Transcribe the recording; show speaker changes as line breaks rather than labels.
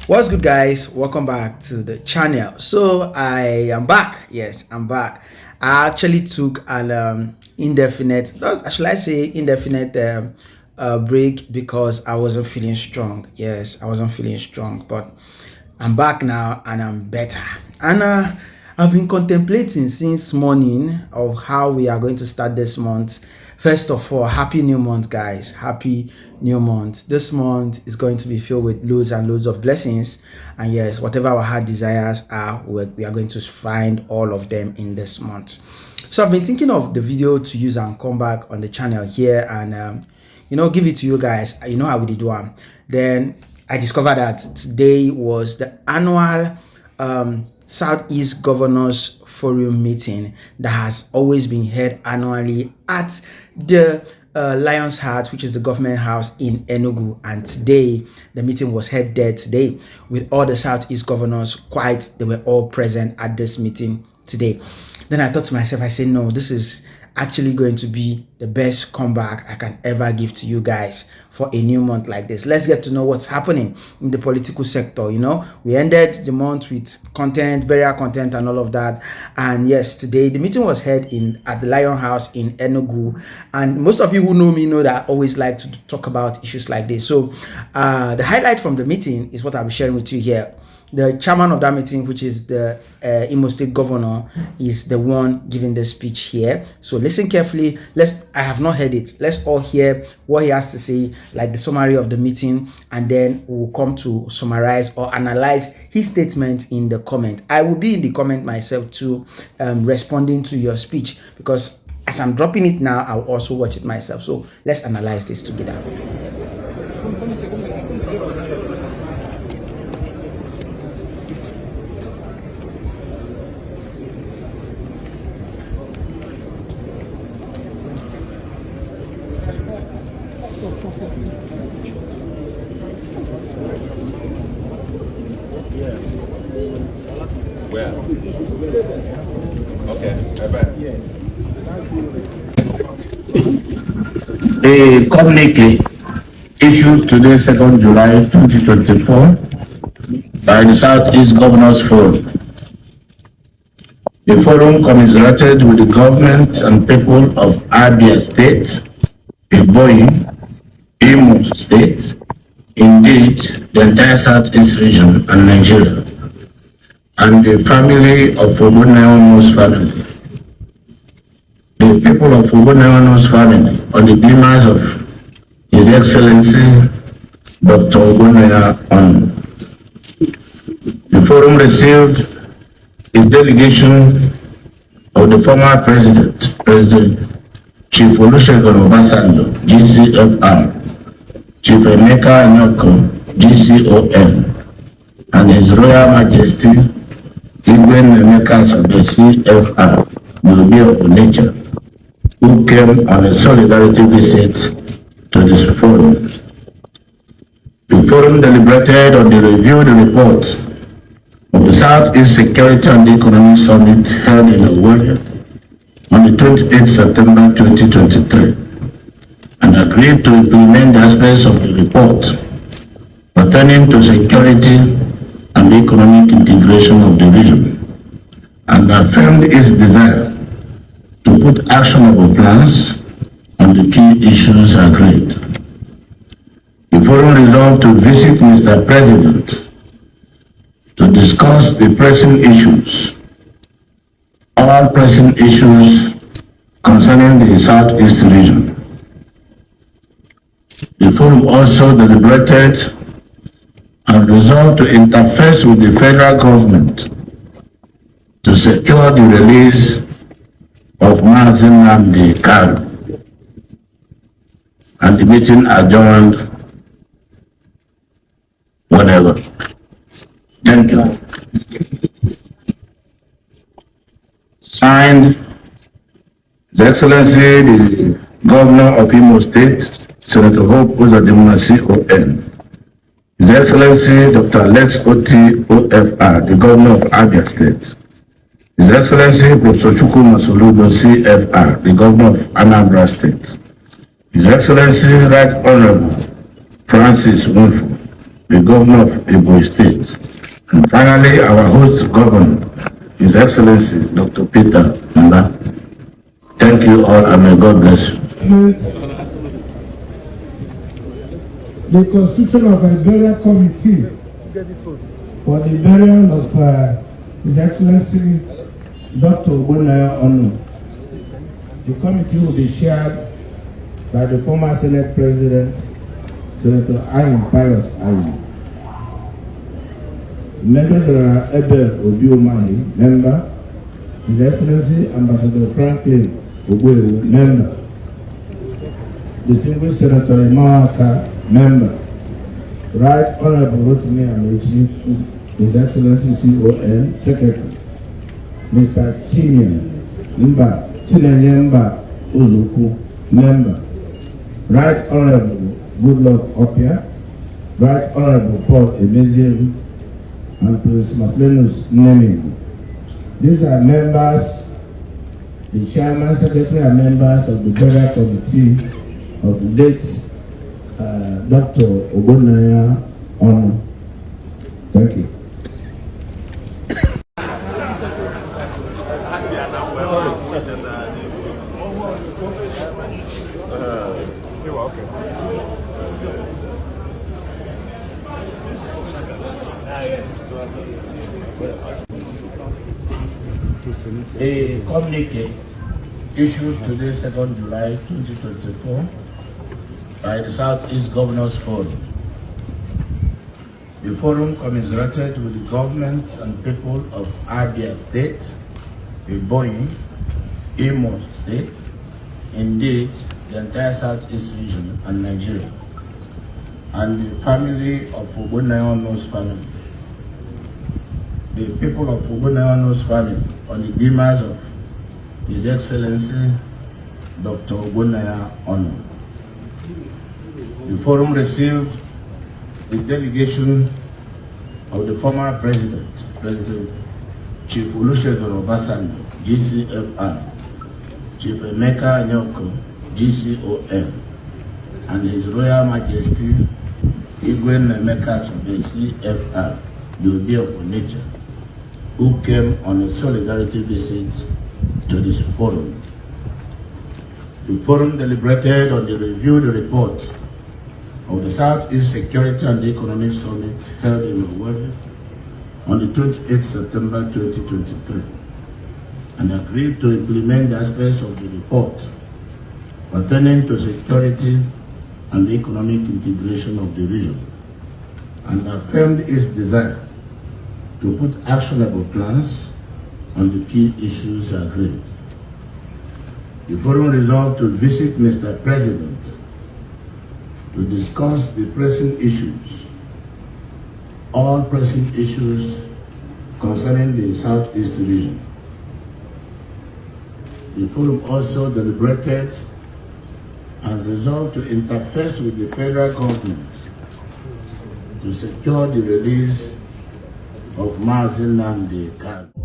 What's good, guys? Welcome back to the channel. So I am back. Yes, I'm back. I actually took an indefinite, should I say indefinite break because I wasn't feeling strong. Yes, I wasn't feeling strong, but I'm back now and I'm better. And I've been contemplating since morning of how we are going to start this month. First of all, happy new month, guys. Happy new month. This month is going to be filled with loads and loads of blessings. And yes, whatever our heart desires are, we are going to find all of them in this month. So I've been thinking of the video to use and come back on the channel here and, give it to you guys. You know how we do them. Then I discovered that today was the annual Southeast Governors Forum meeting that has always been held annually at the Lion's Heart, which is the government house in Enugu. And today the meeting was held there today with all the Southeast governors. They were all present at this meeting today. Then I thought to myself, I said, no, this is actually going to be the best comeback I can ever give to you guys for a new month like this. Let's get to know what's happening in the political sector. We ended the month with content, burial content and all of that. And yes, today the meeting was held at the Lion House in Enugu. And most of you who know me know that I always like to talk about issues like this. So the highlight from the meeting is what I'll be sharing with you here. The chairman of that meeting, which is the Imo State governor, is the one giving the speech here. So listen carefully. I have not heard it. Let's all hear what he has to say, like the summary of the meeting, and then we'll come to summarize or analyze his statement in the comment. I will be in the comment myself too, responding to your speech, because as I'm dropping it now, I'll also watch it myself. So let's analyze this together.
Where? Okay, Abia.
The communique issued today, 2nd July 2024, by the Southeast Governors Forum. The forum commiserated with the government and people of Abia State, Boy, Imo State, indeed the entire Southeast region and Nigeria, and the family of Ogoneono's family. The people of Ogoneono's family, on the demise of His Excellency Dr. Ogoneono. The forum received a delegation of the former President Chief Olusegun Obasanjo, GCFR, Chief Emeka Anyoko, GCON, and His Royal Majesty Igwe Emeka CFR, the of Nature, who came on a solidarity visit to this forum. The forum deliberated on the reviewed report of the Southeast Security and Economic Summit held in Owerri on the 28th September 2023 and agreed to implement the aspects of the report pertaining to security and economic integration of the region, and affirmed its desire to put actionable plans on the key issues agreed. The forum resolved to visit Mr. President to discuss the pressing issues, all pressing issues concerning the Southeast region. The forum also deliberated and resolved to interface with the federal government to secure the release of Nnamdi Kanu, and the meeting adjourned whenever. Thank you. Signed, His Excellency the Governor of Imo State, Senator Hope Uzodimma CON. His Excellency Dr. Alex Otti OFR, the Governor of Abia State. His Excellency Professor Chukwu Masoludo CFR, the Governor of Anambra State. His Excellency Right Honorable Francis Nwifo, the governor of Enugu State. And finally, our host governor, His Excellency Dr. Peter Nda. Thank you all and may God bless you.
The constitution of a burial committee for the burial of His Excellency Dr. Cubana. The committee will be chaired by the former Senate President, Senator Nnamdi. Major General Abia Obi, member. His Excellency Ambassador Franklin Ogwewu, member. Distinguished Senator Onyema, member. Right Honorable Rotimi Amechi, His Excellency CON, Secretary. Mr. Chinenye Uzuku, member. Right Honorable Goodluck Otti, Right Honorable Paul Emezielu, and Prince Maslenus Nnamdi. These are members, the chairman, secretary, and members of the burial committee of the late Dr. Cubana. Thank you. A communique issued today, 2nd July 2024, by the Southeast Governors Forum. The forum commiserated with the government and people of Abia State, Ebonyi, Imo State, indeed the entire Southeast region and Nigeria, and the family of Cubana's family. The people of Cubana's family on the demise of His Excellency Dr. Cubana. The forum received the delegation of the former President Chief Olusegun Obasanjo, GCFR, Chief Emeka Nyoko, GCOM, and His Royal Majesty Igwe Emeka Chobe, CFR, the Obi of Onitsha, who came on a solidarity visit to this forum. The forum deliberated on the reviewed report of the Southeast Security and Economic Summit held in Owerri on the 28th September 2023 and agreed to implement the aspects of the report pertaining to security and economic integration of the region and affirmed its desire to put actionable plans on the key issues agreed. The forum resolved to visit Mr. President to discuss the pressing issues, all pressing issues concerning the Southeast region. The forum also deliberated and resolved to interface with the federal government to secure the release of Nnamdi Kanu.